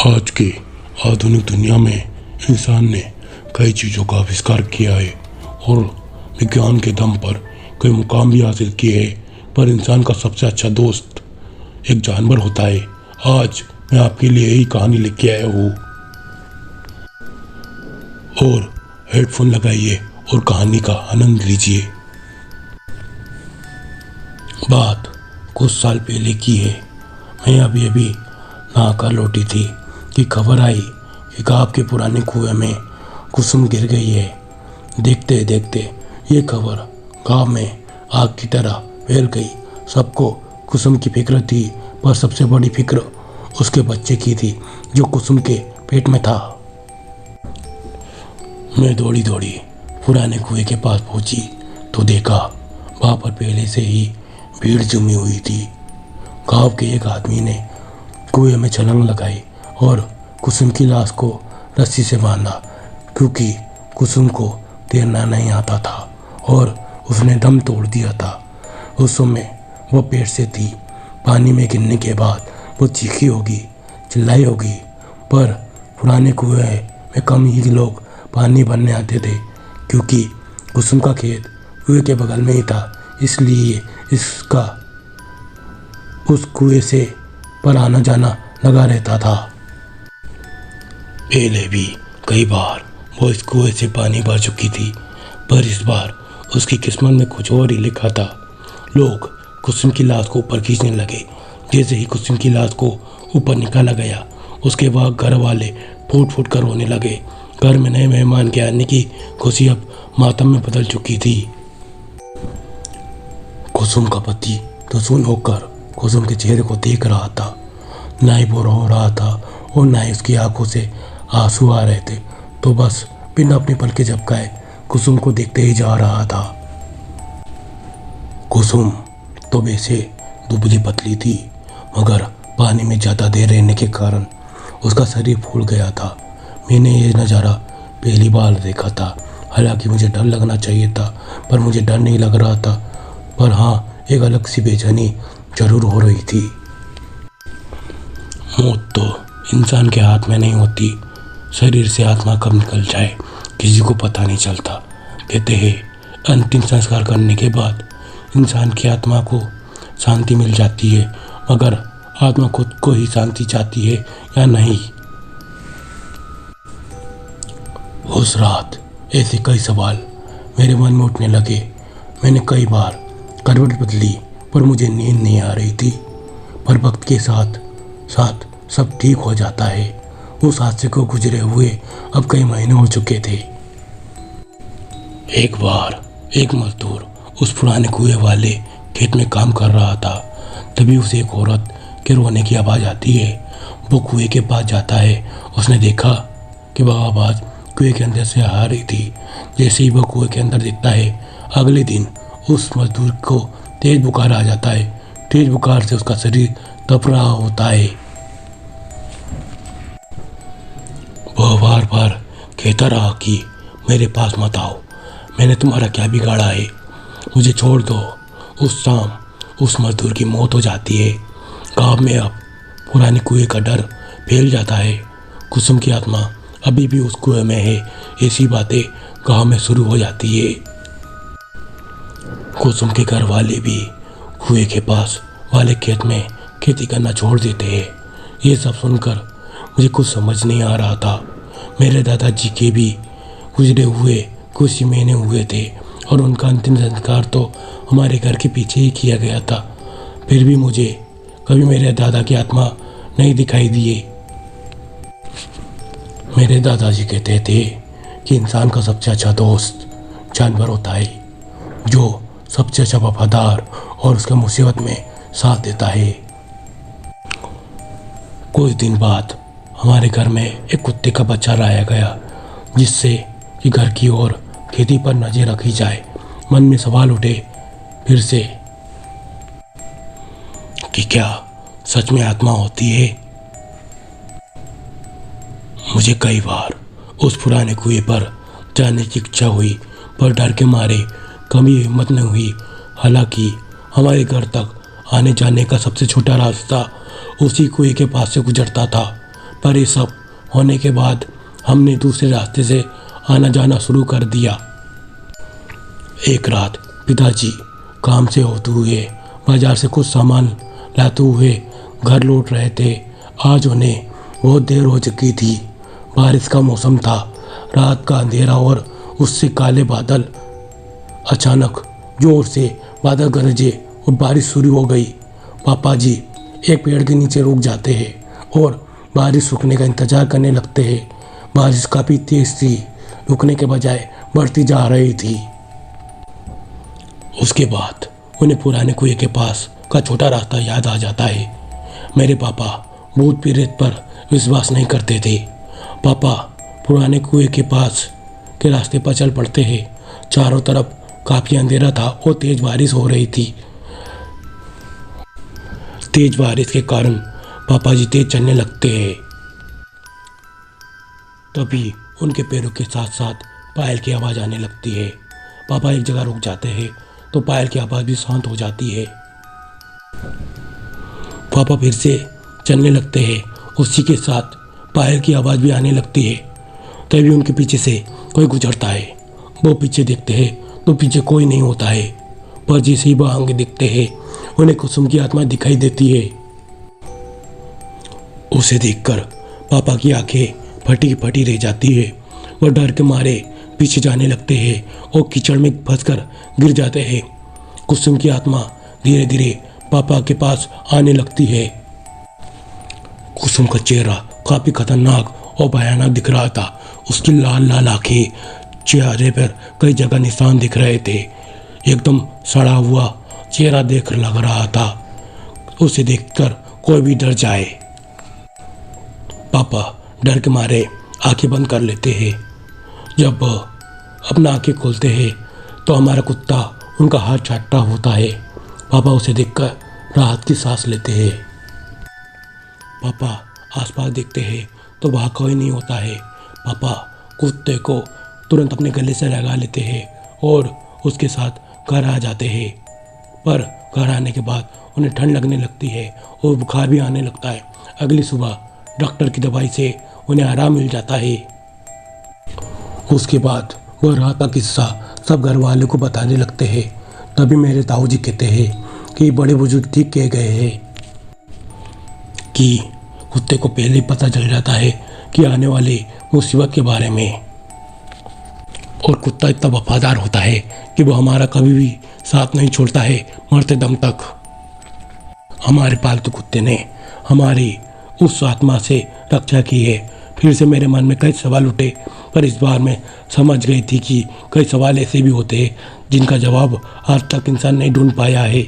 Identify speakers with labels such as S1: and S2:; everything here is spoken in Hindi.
S1: आज के आधुनिक दुनिया में इंसान ने कई चीज़ों का आविष्कार किया है और विज्ञान के दम पर कई मुकाम भी हासिल किए हैं, पर इंसान का सबसे अच्छा दोस्त एक जानवर होता है। आज मैं आपके लिए यही कहानी लेके आया हूँ और हेडफोन लगाइए और कहानी का आनंद लीजिए। बात कुछ साल पहले की है। मैं अभी नहाकर लौटी थी कि खबर आई कि गांव के पुराने कुएं में कुसुम गिर गई है। देखते देखते ये खबर गांव में आग की तरह फैल गई। सबको कुसुम की फिक्र थी, पर सबसे बड़ी फिक्र उसके बच्चे की थी जो कुसुम के पेट में था। मैं दौड़ी पुराने कुएं के पास पहुंची तो देखा वहां पर पहले से ही भीड़ जमी हुई थी। गांव के एक आदमी ने कुएं में छलांग लगाई और कुसुम की लाश को रस्सी से बांधा, क्योंकि कुसुम को तैरना नहीं आता था और उसने दम तोड़ दिया था। उस समय वो पेट से थी। पानी में गिरने के बाद वो चीखी होगी, चिल्लाई होगी, पर पुराने कुएं में कम ही लोग पानी भरने आते थे, क्योंकि कुसुम का खेत कुएं के बगल में ही था। इसलिए इसका उस कुएं से पर आना जाना लगा रहता था। पहले भी कई बार वो इस कुएं से पानी भर चुकी थी, पर इस बार उसकी किस्मत में कुछ और ही लिखा था। लोग कुसुम की लाश को ऊपर खींचने लगे। जैसे ही कुसुम की लाश को ऊपर निकाला गया, उसके बाद घर वाले फूट कर रोने लगे। घर में नए मेहमान के आने की खुशी अब मातम में बदल चुकी थी। कुसुम का पति तो सुन होकर कुसुम के चेहरे को देख रहा था। ना ही वो रो रहा था और ना ही उसकी आंखों से आंसू आ रहे थे, तो बस बिना अपनी पलकें झपकाए कुसुम को देखते ही जा रहा था। कुसुम तो वैसे दुबली पतली थी, मगर पानी में ज़्यादा देर रहने के कारण उसका शरीर फूल गया था। मैंने ये नज़ारा पहली बार देखा था। हालांकि मुझे डर लगना चाहिए था, पर मुझे डर नहीं लग रहा था। पर हाँ, एक अलग सी बेचैनी जरूर हो रही थी। मौत तो इंसान के हाथ में नहीं होती। शरीर से आत्मा कब निकल जाए किसी को पता नहीं चलता। कहते हैं अंतिम संस्कार करने के बाद इंसान की आत्मा को शांति मिल जाती है, मगर आत्मा खुद को ही शांति चाहती है या नहीं। उस रात ऐसे कई सवाल मेरे मन में उठने लगे। मैंने कई बार करवट बदली, पर मुझे नींद नहीं आ रही थी। पर वक्त के साथ साथ सब ठीक हो जाता है। उस हादसे को गुजरे हुए अब कई महीने हो चुके थे। एक बार एक मजदूर उस पुराने कुएं वाले खेत में काम कर रहा था। तभी उसे एक औरत के रोने की आवाज़ आती है। वो कुएं के पास जाता है। उसने देखा कि वह आवाज़ कुएं के अंदर से आ रही थी। जैसे ही वह कुएं के अंदर दिखता है, अगले दिन उस मजदूर को तेज बुखार आ जाता है। तेज बुखार से उसका शरीर तप रहा होता है। वह बार कहता रहा कि मेरे पास मत आओ, मैंने तुम्हारा क्या बिगाड़ा है, मुझे छोड़ दो। उस शाम उस मजदूर की मौत हो जाती है। गांव में अब पुराने कुएं का डर फैल जाता है। कुसुम की आत्मा अभी भी उस कुएं में है। ऐसी बातें गांव में शुरू हो जाती है। कुसुम के घर वाले भी कुएं के पास वाले खेत में खेती करना छोड़ देते हैं। ये सब सुनकर मुझे कुछ समझ नहीं आ रहा था। मेरे दादाजी के भी गुजरे हुए कुछ ही महीने हुए थे और उनका अंतिम संस्कार तो हमारे घर के पीछे ही किया गया था। फिर भी मुझे कभी मेरे दादा की आत्मा नहीं दिखाई दिए। मेरे दादाजी कहते थे कि इंसान का सबसे अच्छा दोस्त जानवर होता है, जो सबसे अच्छा वफादार और उसके मुसीबत में साथ देता है। कुछ दिन बाद हमारे घर में एक कुत्ते का बच्चा लाया गया, जिससे कि घर की ओर खेती पर नजर रखी जाए। मन में सवाल उठे फिर से कि क्या सच में आत्मा होती है। मुझे कई बार उस पुराने कुएं पर जाने की इच्छा हुई, पर डर के मारे कभी हिम्मत नहीं हुई। हालांकि हमारे घर तक आने जाने का सबसे छोटा रास्ता उसी कुएं के पास से गुजरता था, पर ये सब होने के बाद हमने दूसरे रास्ते से आना जाना शुरू कर दिया। एक रात पिताजी काम से होते हुए बाजार से कुछ सामान लाते हुए घर लौट रहे थे। आज उन्हें बहुत देर हो चुकी थी। बारिश का मौसम था, रात का अंधेरा और उससे काले बादल। अचानक जोर से बादल गरजे और बारिश शुरू हो गई। पापा जी एक पेड़ के नीचे रुक जाते हैं और बारिश रुकने का इंतज़ार करने लगते हैं। बारिश काफ़ी तेज़ थी, रुकने के बजाय बढ़ती जा रही थी। उसके बाद उन्हें पुराने कुएं के पास का छोटा रास्ता याद आ जाता है। मेरे पापा भूत प्रेत पर विश्वास नहीं करते थे। पापा पुराने कुएं के पास के रास्ते पर चल पड़ते हैं। चारों तरफ काफ़ी अंधेरा था और तेज बारिश हो रही थी। तेज बारिश के कारण पापा जी तेज चलने लगते हैं। तभी उनके पैरों के साथ साथ पायल की आवाज़ आने लगती है। पापा एक जगह रुक जाते हैं तो पायल की आवाज़ भी शांत हो जाती है। पापा फिर से चलने लगते हैं, उसी के साथ पायल की आवाज़ भी आने लगती है। तभी उनके पीछे से कोई गुजरता है। वो पीछे देखते हैं तो पीछे कोई नहीं होता है, पर जैसे ही वो आगे दिखते हैं उन्हें कुसुम की आत्मा दिखाई देती है। उसे देखकर पापा की आंखें फटी फटी रह जाती है। वह डर के मारे पीछे जाने लगते हैं और कीचड़ में फंसकर गिर जाते हैं। कुसुम की आत्मा धीरे धीरे पापा के पास आने लगती है। कुसुम का चेहरा काफ़ी खतरनाक और भयानक दिख रहा था। उसकी लाल लाल आंखें, चेहरे पर कई जगह निशान दिख रहे थे। एकदम सड़ा हुआ चेहरा देख लग रहा था। उसे देखकर कोई भी डर जाए। पापा डर के मारे आंखें बंद कर लेते हैं। जब अपना आंखें खोलते हैं तो हमारा कुत्ता उनका हाथ चाटता होता है। पापा उसे देखकर राहत की सांस लेते हैं। पापा आसपास देखते हैं तो वहाँ कोई नहीं होता है। पापा कुत्ते को तुरंत अपने गले से लगा लेते हैं और उसके साथ घर आ जाते हैं। पर घर आने के बाद उन्हें ठंड लगने लगती है और बुखार भी आने लगता है। अगली सुबह डॉक्टर की दवाई से उन्हें आराम मिल जाता है। उसके बाद वह रात का किस्सा सब घर वालों को बताने लगते हैं। तभी मेरे ताऊजी कहते हैं कि बड़े बुजुर्ग ठीक कह गए हैं कि कुत्ते को पहले ही पता चल जाता है कि आने वाली मुसीबत के बारे में, और कुत्ता इतना वफादार होता है कि वो हमारा कभी भी साथ नहीं छोड़ता है मरते दम तक। हमारे पालतू कुत्ते ने हमारी उस आत्मा से रक्षा की है। फिर से मेरे मन में कई सवाल उठे, पर इस बार मैं समझ गई थी कि कई सवाल ऐसे भी होते हैं जिनका जवाब आज तक इंसान नहीं ढूंढ पाया है।